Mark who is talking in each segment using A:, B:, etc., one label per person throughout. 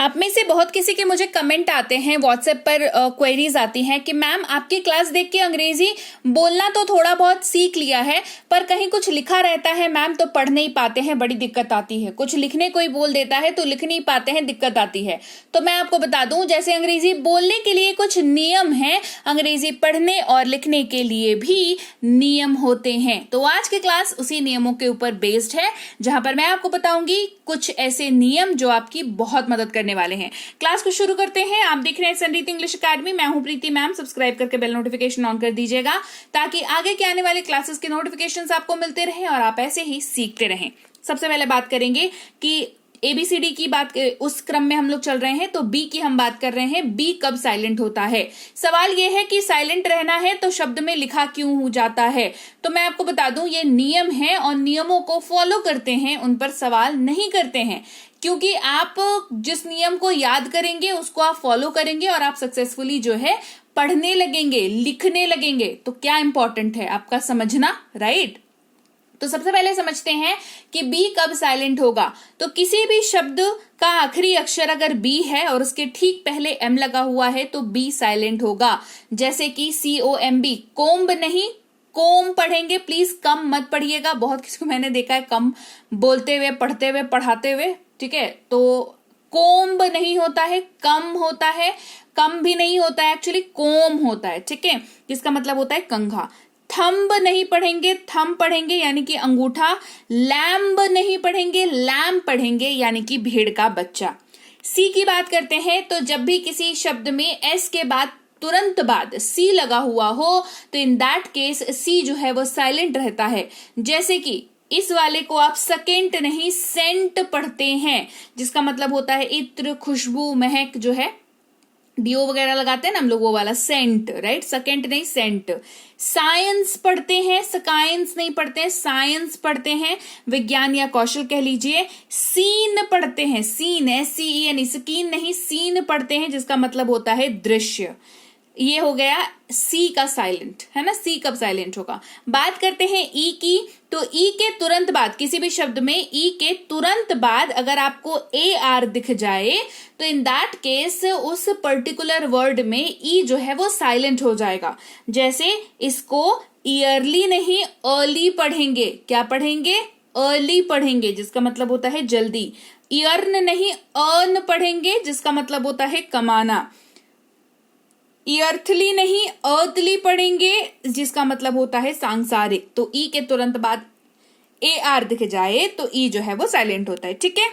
A: आप में से बहुत किसी के मुझे कमेंट आते हैं, व्हाट्सएप पर क्वेरीज आती हैं कि मैम आपकी क्लास देख के अंग्रेजी बोलना तो थोड़ा बहुत सीख लिया है, पर कहीं कुछ लिखा रहता है मैम तो पढ़ नहीं पाते हैं, बड़ी दिक्कत आती है। कुछ लिखने कोई बोल देता है तो लिख नहीं पाते हैं, दिक्कत आती है। तो मैं आपको बता दूं, जैसे अंग्रेजी बोलने के लिए कुछ नियम हैं, अंग्रेजी पढ़ने और लिखने के लिए भी नियम होते हैं। तो आज की क्लास उसी नियमों के ऊपर बेस्ड है, जहां पर मैं आपको बताऊंगी कुछ ऐसे नियम जो आपकी बहुत मदद करने वाले हैं। क्लास को शुरू करते हैं। आप देख रहे हैं संरीति इंग्लिश अकेडमी, मैं हूं प्रीति मैम। सब्सक्राइब करके बेल नोटिफिकेशन ऑन कर दीजिएगा ताकि आगे के आने वाले क्लासेस के नोटिफिकेशंस आपको मिलते रहें और आप ऐसे ही सीखते रहें। सबसे पहले बात करेंगे कि एबीसीडी की बात, उस क्रम में हम लोग चल रहे हैं, तो बी की हम बात कर रहे हैं। बी कब साइलेंट होता है? सवाल यह है कि साइलेंट रहना है तो शब्द में लिखा क्यों हो जाता है? तो मैं आपको बता दूं, ये नियम है और नियमों को फॉलो करते हैं, उन पर सवाल नहीं करते हैं, क्योंकि आप जिस नियम को याद करेंगे उसको आप फॉलो करेंगे और आप सक्सेसफुली जो है पढ़ने लगेंगे, लिखने लगेंगे। तो क्या इंपॉर्टेंट है आपका समझना, राइट? तो सबसे पहले समझते हैं कि बी कब साइलेंट होगा। तो किसी भी शब्द का आखिरी अक्षर अगर बी है और उसके ठीक पहले एम लगा हुआ है तो बी साइलेंट होगा। जैसे कि COMB, कोम्ब नहीं कोम पढ़ेंगे, प्लीज कम मत पढ़िएगा। बहुत किसी को मैंने देखा है कम बोलते हुए, पढ़ते हुए, पढ़ाते हुए, ठीक है? तो कोम्ब नहीं होता है, कम होता है। कम भी नहीं होता है, एक्चुअली कोम होता है, ठीक है? जिसका मतलब होता है कंघा। थंब नहीं पढ़ेंगे, थंब पढ़ेंगे यानी कि अंगूठा। लैम्ब नहीं पढ़ेंगे, लैम्ब पढ़ेंगे यानी कि भेड़ का बच्चा। सी की बात करते हैं, तो जब भी किसी शब्द में एस के बाद तुरंत बाद सी लगा हुआ हो तो इन दैट केस सी जो है वो साइलेंट रहता है। जैसे कि इस वाले को आप सेकेंट नहीं सेंट पढ़ते हैं, जिसका मतलब होता है इत्र, खुशबू, महक, जो है डीओ वगैरह लगाते हैं ना हम लोग, वो वाला सेंट, राइट? सेकेंट नहीं सेंट। साइंस पढ़ते हैं, स्काइंस नहीं पढ़ते हैं, साइंस पढ़ते हैं, विज्ञान या कौशल कह लीजिए। सीन पढ़ते हैं, सीन, SCEN, स्कीन नहीं सीन पढ़ते हैं, जिसका मतलब होता है दृश्य। ये हो गया सी का साइलेंट, है ना? सी कब साइलेंट होगा? बात करते हैं ई की, तो ई के तुरंत बाद, किसी भी शब्द में ई के तुरंत बाद अगर आपको AR दिख जाए तो इन दैट केस उस पर्टिकुलर वर्ड में ई जो है वो साइलेंट हो जाएगा। जैसे इसको ईयरली नहीं अर्ली पढ़ेंगे। क्या पढ़ेंगे? अर्ली पढ़ेंगे, जिसका मतलब होता है जल्दी। ईयर्न नहीं अर्न पढ़ेंगे, जिसका मतलब होता है कमाना। ईर्थली नहीं अर्थली पढ़ेंगे, जिसका मतलब होता है सांसारिक। तो ई के तुरंत बाद AR दिख जाए तो ई जो है वो साइलेंट होता है, ठीक है?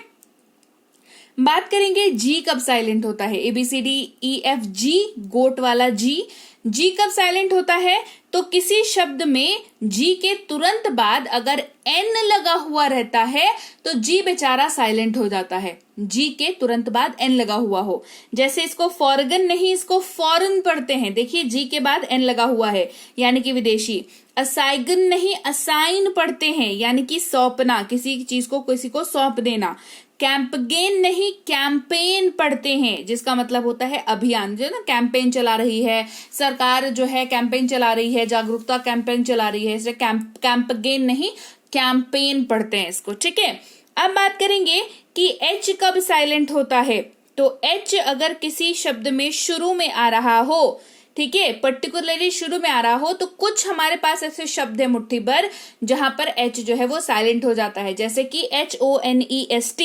A: बात करेंगे जी कब साइलेंट होता है। ABCDEFG, गोट वाला जी। जी कब साइलेंट होता है? तो किसी शब्द में जी के तुरंत बाद अगर एन लगा हुआ रहता है तो जी बेचारा साइलेंट हो जाता है। जी के तुरंत बाद एन लगा हुआ हो। जैसे इसको फॉरगन नहीं, इसको फॉरेन पढ़ते हैं। देखिए जी के बाद एन लगा हुआ है यानी कि विदेशी। असाइगन नहीं असाइन पढ़ते हैं यानी कि सौंपना, किसी चीज को किसी को सौंप देना। कैंपगेन नहीं कैंपेन पढ़ते हैं, जिसका मतलब होता है अभियान, जो ना कैंपेन चला रही है सरकार, जो है कैंपेन चला रही है, जागरूकता कैंपेन चला रही है, इसलिए कैंपगेन नहीं कैंपेन पढ़ते हैं इसको, ठीक है? अब बात करेंगे कि एच कब साइलेंट होता है। तो एच अगर किसी शब्द में शुरू में आ रहा हो, ठीक है, पर्टिकुलरली शुरू में आ रहा हो, तो कुछ हमारे पास ऐसे शब्द है मुट्ठी भर जहां पर एच जो है वो साइलेंट हो जाता है। जैसे कि HONEST,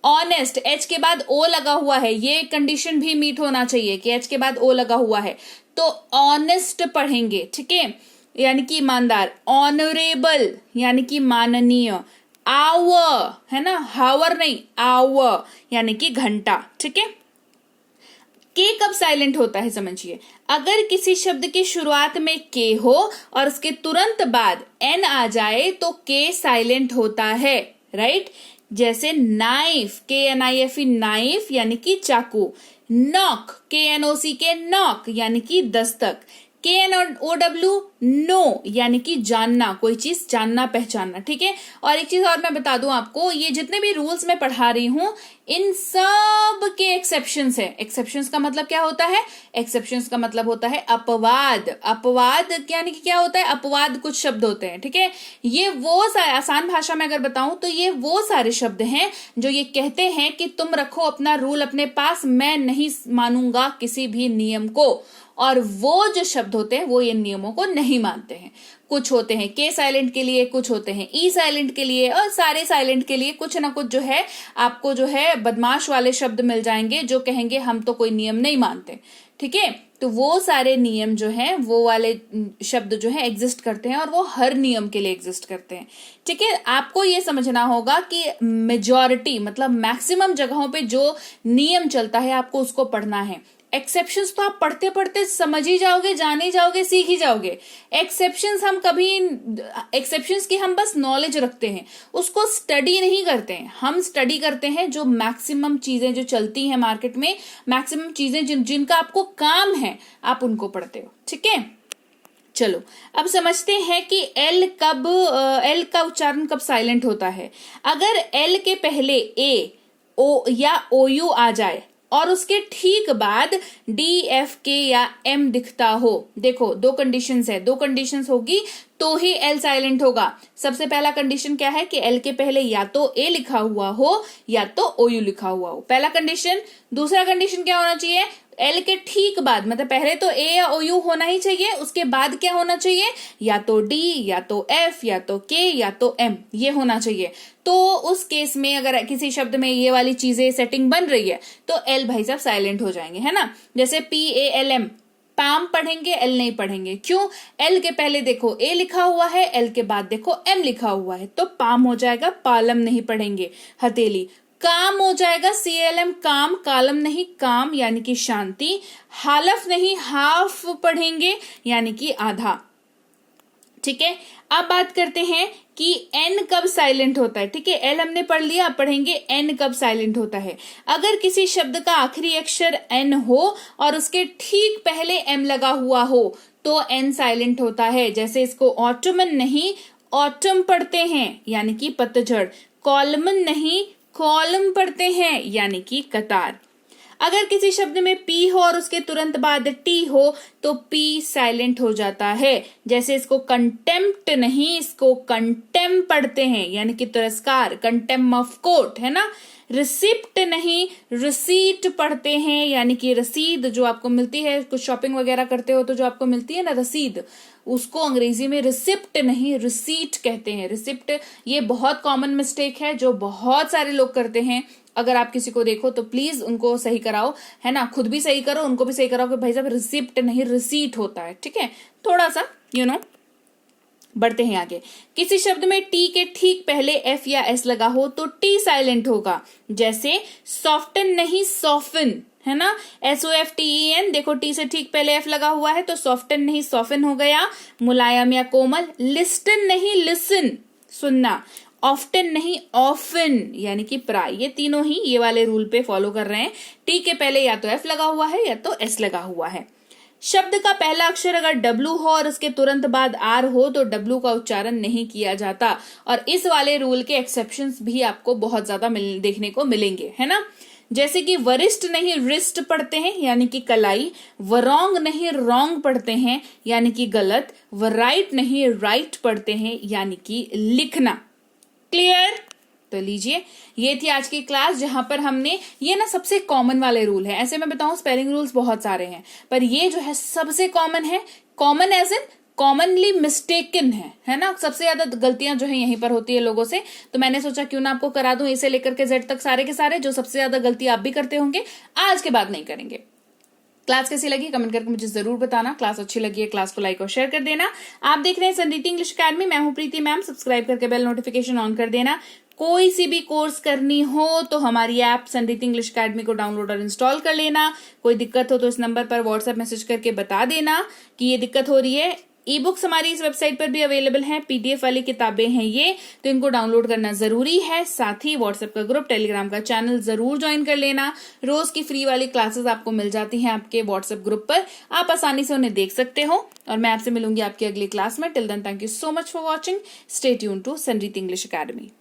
A: ऑनेस्ट, एच के बाद ओ लगा हुआ है, ये कंडीशन भी मीट होना चाहिए कि एच के बाद ओ लगा हुआ है, तो ऑनेस्ट पढ़ेंगे, ठीक है, यानी कि ईमानदार। ऑनरेबल यानी कि माननीय। आवर है ना, हावर नहीं आवर यानी कि घंटा, ठीक है? के कब साइलेंट होता है समझिए। अगर किसी शब्द की शुरुआत में के हो और उसके तुरंत बाद एन आ जाए तो के साइलेंट होता है, राइट? जैसे नाइफ, KNIFE नाइफ यानी कि चाकू। नॉक, KNOC के नॉक यानी कि दस्तक। KNOW नो यानी कि जानना, कोई चीज जानना पहचानना, ठीक है? और एक चीज और मैं बता दूं आपको, ये जितने भी रूल्स मैं पढ़ा रही हूं इन सब के एक्सेप्शंस है। एक्सेप्शंस का मतलब क्या होता है? एक्सेप्शंस का मतलब होता है अपवाद। अपवाद यानी कि क्या होता है? अपवाद कुछ शब्द होते हैं, ठीक है। ये वो आसान भाषा में अगर बताऊं तो ये वो सारे शब्द हैं जो ये कहते हैं कि तुम रखो अपना रूल अपने पास, मैं नहीं मानूंगा किसी भी नियम को। और वो जो शब्द होते हैं वो इन नियमों को नहीं मानते हैं। कुछ होते हैं के साइलेंट के लिए, कुछ होते हैं ई साइलेंट के लिए, और सारे साइलेंट के लिए कुछ ना कुछ जो है आपको जो है बदमाश वाले शब्द मिल जाएंगे जो कहेंगे हम तो कोई नियम नहीं मानते, ठीक है। तो वो सारे नियम जो हैं वो वाले शब्द जो है एग्जिस्ट करते हैं और वो हर नियम के लिए एग्जिस्ट करते हैं, ठीक है। आपको ये समझना होगा कि मेजॉरिटी मतलब मैक्सिमम जगहों पे जो नियम चलता है आपको उसको पढ़ना है। एक्सेप्शंस तो आप पढ़ते पढ़ते समझ ही जाओगे, जान ही जाओगे, सीख ही जाओगे। एक्सेप्शंस की हम बस नॉलेज रखते हैं, उसको स्टडी नहीं करते हैं। हम स्टडी करते हैं जो मैक्सिमम चीजें जो चलती हैं मार्केट में, मैक्सिमम चीजें जिनका आपको काम है आप उनको पढ़ते हो, ठीक है। चलो अब समझते हैं कि एल का उच्चारण कब साइलेंट होता है। अगर एल के पहले ए ओ या ओ यू आ जाए और उसके ठीक बाद डी एफ के या एम दिखता हो, देखो दो कंडीशंस है, दो कंडीशंस होगी तो ही एल साइलेंट होगा। सबसे पहला कंडीशन क्या है कि एल के पहले या तो ए लिखा हुआ हो या तो ओ यू लिखा हुआ हो, पहला कंडीशन। दूसरा कंडीशन क्या होना चाहिए? एल के ठीक बाद, मतलब पहले तो ए या ओ यू होना ही चाहिए, उसके बाद क्या होना चाहिए? या तो डी या तो एफ या तो के या तो एम, ये होना चाहिए। तो उस केस में अगर किसी शब्द में ये वाली चीजें सेटिंग बन रही है तो एल भाई साहब साइलेंट हो जाएंगे, है ना। जैसे PALM, पाम पढ़ेंगे, एल नहीं पढ़ेंगे। क्यों? एल के पहले देखो ए लिखा हुआ है, एल के बाद देखो एम लिखा हुआ है, तो पाम हो जाएगा, पालम नहीं पढ़ेंगे। हथेली, काम हो जाएगा CLM, काम, कालम नहीं काम यानी कि शांति। हालफ नहीं हाफ पढ़ेंगे यानी कि आधा, ठीक है। अब बात करते हैं कि एन कब साइलेंट होता है, ठीक है। एल हमने पढ़ लिया, अब पढ़ेंगे एन कब साइलेंट होता है। अगर किसी शब्द का आखिरी अक्षर एन हो और उसके ठीक पहले एम लगा हुआ हो तो एन साइलेंट होता है। जैसे इसको ऑटमन नहीं ऑटम पढ़ते हैं यानी कि पतझड़, कॉलमन नहीं कॉलम पढ़ते हैं यानी कि कतार। अगर किसी शब्द में पी हो और उसके तुरंत बाद टी हो तो पी साइलेंट हो जाता है। जैसे इसको कंटेम्प्ट नहीं इसको कंटेम पढ़ते हैं यानी कि तिरस्कार, कंटेम ऑफ कोर्ट, है ना। रिसिप्ट नहीं रिसीट पढ़ते हैं यानी कि रसीद जो आपको मिलती है, कुछ शॉपिंग वगैरह करते हो तो जो आपको मिलती है ना रसीद, उसको अंग्रेजी में रिसिप्ट नहीं रिसीट कहते हैं। रिसिप्ट, ये बहुत कॉमन मिस्टेक है जो बहुत सारे लोग करते हैं। अगर आप किसी को देखो तो प्लीज उनको सही कराओ, है ना। खुद भी सही करो, उनको भी सही कराओ कि भाई साहब रिसिप्ट नहीं रिसीट होता है, ठीक है। थोड़ा सा बढ़ते हैं आगे। किसी शब्द में टी के ठीक पहले एफ या एस लगा हो तो टी साइलेंट होगा। जैसे सॉफ्टन नहीं सॉफिन, है ना। SOFTEN, देखो टी से ठीक पहले एफ लगा हुआ है तो सॉफ्टन नहीं सॉफिन हो गया। मुलायम या कोमल, लिस्टन नहीं लिसन सुनना, ऑफ्टन नहीं ऑफन यानी कि प्राय। ये तीनों ही ये वाले रूल पे फॉलो कर रहे हैं। टी के पहले या तो एफ लगा हुआ है या तो एस लगा हुआ है। शब्द का पहला अक्षर अगर डब्ल्यू हो और उसके तुरंत बाद आर हो तो डब्ल्यू का उच्चारण नहीं किया जाता। और इस वाले रूल के एक्सेप्शंस भी आपको बहुत ज्यादा देखने को मिलेंगे, है ना। जैसे कि वरिष्ठ नहीं रिस्ट पढ़ते हैं यानी कि कलाई, वरॉन्ग नहीं रॉन्ग पढ़ते हैं यानी कि गलत, वराइट नहीं राइट पढ़ते हैं यानी कि लिखना। क्लियर? तो लीजिए, ये थी आज की क्लास जहां पर हमने ये ना सबसे कॉमन वाले रूल है। ऐसे मैं बताऊं स्पेलिंग रूल्स बहुत सारे हैं पर ये जो है सबसे कॉमन है। Common as in commonly mistaken है ना। सबसे ज्यादा गलतियां जो है यहीं पर होती है लोगों से, तो मैंने सोचा क्यों ना आपको करा दूं, इसे लेकर के जेड तक सारे के सारे जो सबसे ज्यादा गलती आप भी करते होंगे आज के बाद नहीं करेंगे। क्लास कैसी लगी कमेंट करके मुझे जरूर बताना। क्लास अच्छी लगी है क्लास को लाइक और शेयर कर देना। आप देख रहे हैं संरीति इंग्लिश अकेडमी, मैं हूं प्रीति मैम। सब्सक्राइब करके बेल नोटिफिकेशन ऑन कर देना। कोई सी भी कोर्स करनी हो तो हमारी ऐप संरीति इंग्लिश अकेडमी को डाउनलोड और इंस्टॉल कर लेना। कोई दिक्कत हो तो इस नंबर पर व्हाट्सएप मैसेज करके बता देना कि ये दिक्कत हो रही है। ई बुक्स हमारी इस वेबसाइट पर भी अवेलेबल हैं, PDF वाली किताबें हैं ये, तो इनको डाउनलोड करना जरूरी है। साथ ही व्हाट्सएप का ग्रुप, टेलीग्राम का चैनल जरूर ज्वाइन कर लेना। रोज की फ्री वाली क्लासेस आपको मिल जाती हैं आपके व्हाट्सएप ग्रुप पर, आप आसानी से उन्हें देख सकते हो। और मैं आपसे मिलूंगी आपकी अगली क्लास में। Till then thank you so much for watching. Stay tune to Sanriti English academy.